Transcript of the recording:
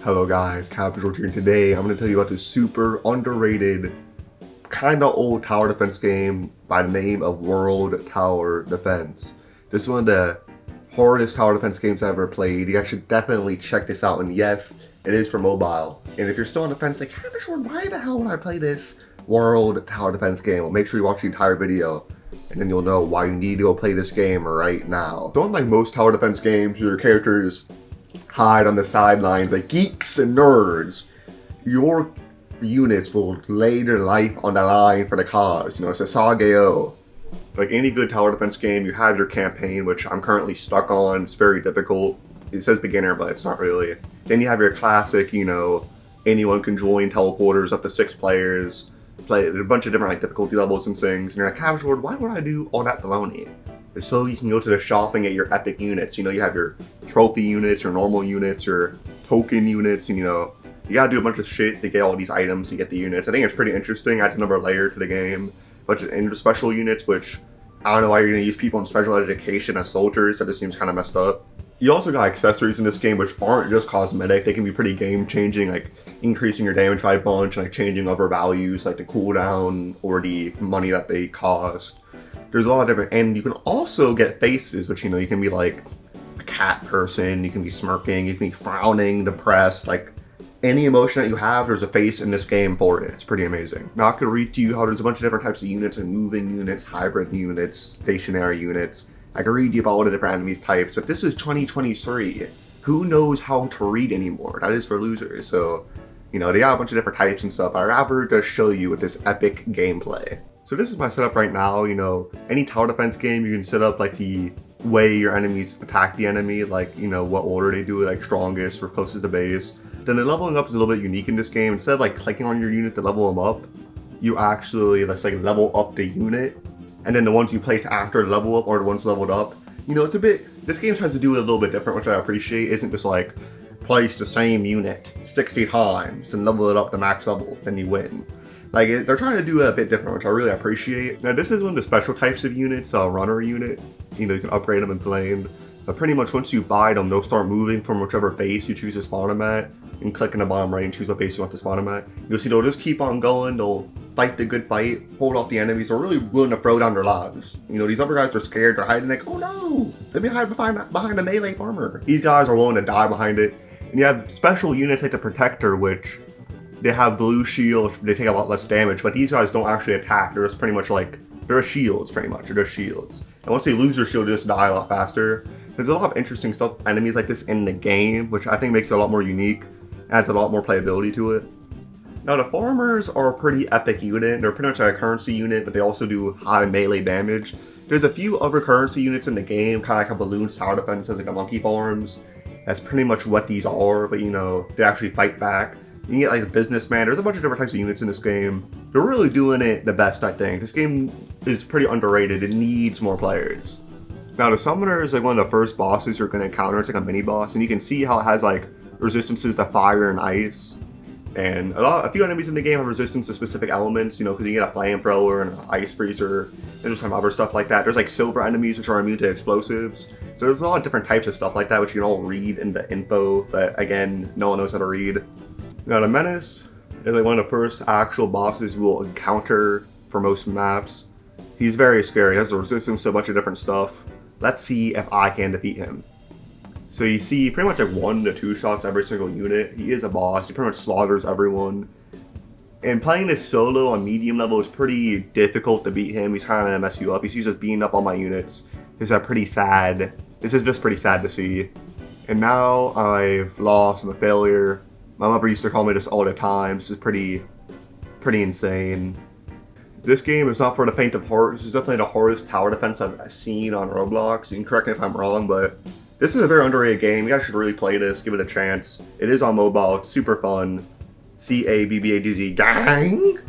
Hello guys, Captain George here, and today I'm going to tell you about this super underrated, kinda old tower defense game by the name of World Tower Defense. This is one of the hardest tower defense games I've ever played. You guys should definitely check this out, and yes, it is for mobile. And if you're still on the fence, like, Captain George, why the hell would I play this World Tower Defense game? Well, make sure you watch the entire video, and then you'll know why you need to go play this game right now. So unlike most tower defense games, your characters hide on the sidelines like geeks and nerds. Your units will lay their life on the line for the cause. You know, it's a Sageo. Like any good tower defense game, you have your campaign, which I'm currently stuck on. It's very difficult. It says beginner, but it's not really. Then you have your classic, you know, anyone can join teleporters up to 6 players. Play a bunch of different like difficulty levels and things. And you're like, Captain George, why would I do all that baloney? So you can go to the shop and get your epic units. You know, you have your trophy units, your normal units, your token units, and you know, you gotta do a bunch of shit to get all these items to get the units. I think it's pretty interesting. Adds another layer to the game. A bunch of special units, which I don't know why you're gonna use people in special education as soldiers. That just seems kind of messed up. You also got accessories in this game which aren't just cosmetic. They can be pretty game changing, like increasing your damage by a bunch, like changing other values like the cooldown or the money that they cost. There's a lot of different, and you can also get faces, which, you know, you can be like a cat person, you can be smirking, you can be frowning, depressed, like any emotion that you have, there's a face in this game for it. It's pretty amazing. Now I could read to you how there's a bunch of different types of units, like moving units, hybrid units, stationary units. I could read you about all the different enemies types, but this is 2023. Who knows how to read anymore? That is for losers. So, you know, they got a bunch of different types and stuff. I'd rather just show you with this epic gameplay. So this is my setup right now. You know, any tower defense game, you can set up like the way your enemies attack the enemy, like, you know, what order they do it, like strongest or closest to base. Then the leveling up is a little bit unique in this game. Instead of like clicking on your unit to level them up, you actually, let's like level up the unit. And then the ones you place after the level up are the ones leveled up. You know, it's a bit, this game tries to do it a little bit different, which I appreciate. It isn't just like place the same unit 60 times and level it up to max level, then you win. Like, they're trying to do it a bit different, which I really appreciate. Now, this is one of the special types of units, runner unit. You know, you can upgrade them in plane. But pretty much once you buy them, they'll start moving from whichever base you choose to spawn them at. You can click in the bottom right and choose what base you want to spawn them at. You'll see they'll just keep on going. They'll fight the good fight, hold off the enemies. They're really willing to throw down their lives. You know, these other guys are scared. They're hiding like, oh no, let me hide behind the melee farmer. These guys are willing to die behind it. And you have special units like the Protector, which they have blue shields, they take a lot less damage, but these guys don't actually attack. They're just pretty much like, they're shields pretty much, they're just shields. And once they lose their shield, they just die a lot faster. There's a lot of interesting stuff, enemies like this in the game, which I think makes it a lot more unique, adds a lot more playability to it. Now the farmers are a pretty epic unit. They're pretty much like a currency unit, but they also do high melee damage. There's a few other currency units in the game, kind of like a balloons tower defense, like the monkey farms. That's pretty much what these are, but you know, they actually fight back. You can get like a businessman. There's a bunch of different types of units in this game. They're really doing it the best, I think. This game is pretty underrated. It needs more players. Now the summoner is like one of the first bosses you're going to encounter. It's like a mini boss, and you can see how it has like resistances to fire and ice. And a few enemies in the game have resistance to specific elements, you know, because you get a flamethrower and an ice freezer, and there's some other stuff like that. There's like silver enemies which are immune to explosives. So there's a lot of different types of stuff like that which you can all read in the info, but again, no one knows how to read. Now the Menace is like one of the first actual bosses we'll encounter for most maps. He's very scary. He has a resistance to a bunch of different stuff. Let's see if I can defeat him. So you see pretty much like 1 to 2 shots every single unit. He is a boss. He pretty much slaughters everyone. And playing this solo on medium level is pretty difficult to beat him. He's trying to mess you up. He's just beating up all my units. This is pretty sad. This is just pretty sad to see. And now I've lost. I'm a failure. My mother used to call me this all the time. This is pretty insane. This game is not for the faint of heart. This is definitely the hardest tower defense I've seen on Roblox. You can correct me if I'm wrong, but this is a very underrated game. You guys should really play this, give it a chance. It is on mobile, it's super fun. CABBADZ gang!